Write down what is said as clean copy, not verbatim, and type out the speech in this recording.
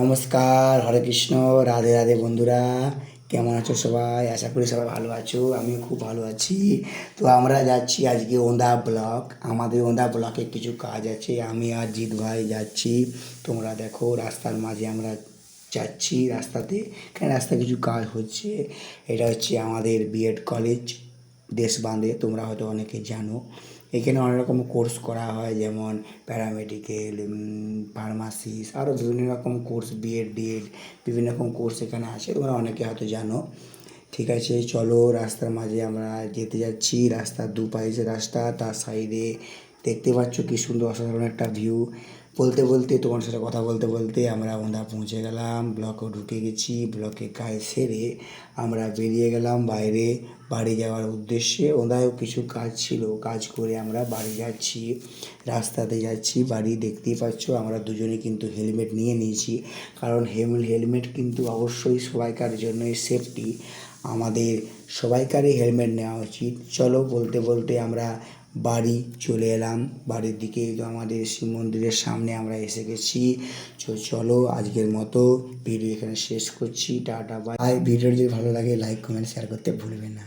নমস্কার, হরে কৃষ্ণ, রাধে রাধে বন্ধুরা। কেমন আছো সবাই? আশা করি সবাই ভালো আছো। আমিও খুব ভালো আছি। তো আমরা যাচ্ছি আজকে ওন্দা ব্লক। আমাদের ওন্দা ব্লকে কিছু কাজ আছে। আমি আর জিৎ ভাই যাচ্ছি। তোমরা দেখো রাস্তার মাঝে আমরা যাচ্ছি রাস্তাতে। এখানে রাস্তায় কিছু কাজ হচ্ছে। এটা হচ্ছে আমাদের বিএড কলেজ দেশবাঁধে। তোমরা হয়তো অনেকে জানো। এখানে অনেক রকম কোর্স করা হয়, যেমন প্যারামেডিক্যাল, ফার্মাসিস্ট, আরও বিভিন্ন রকম কোর্স, বিএড ডিএড বিভিন্ন রকম কোর্স এখানে আছে। তোমরা অনেকে হয়তো জানো। ঠিক আছে, চলো রাস্তার মাঝে আমরা যেতে যাচ্ছি। রাস্তার দুপাশে যে রাস্তা, তার সাইডে দেখতে পাচ্ছ কি সুন্দর অসাধারণ একটা ভিউ। বলতে বলতে তোমার সাথে কথা বলতে বলতে আমরা ওন্দা পৌঁছে গেলাম। ব্লকেও ঢুকে গেছি। ব্লকে কাজ সেরে আমরা বেরিয়ে গেলাম বাইরে বাড়ি যাওয়ার উদ্দেশ্যে। ওন্দায়ও কিছু কাজ ছিল, কাজ করে আমরা বাড়ি যাচ্ছি। রাস্তাতে যাচ্ছি বাড়ি। দেখতেই পাচ্ছ আমরা দুজনে কিন্তু হেলমেট নিয়ে নিয়েছি, কারণ হেলমেট কিন্তু অবশ্যই সবাইকার জন্যই সেফটি। আমাদের সবাইকারই হেলমেট নেওয়া উচিত। চলো বলতে বলতে আমরা বাড়ি চলে এলাম। বাড়ির দিকে আমাদের শিব মন্দিরের সামনে আমরা এসে গেছি। চলো আজকের মতো ভিডিও এখানে শেষ করছি। Tata bye. ভিডিও যদি ভালো লাগে লাইক কমেন্ট শেয়ার করতে ভুলবেন না।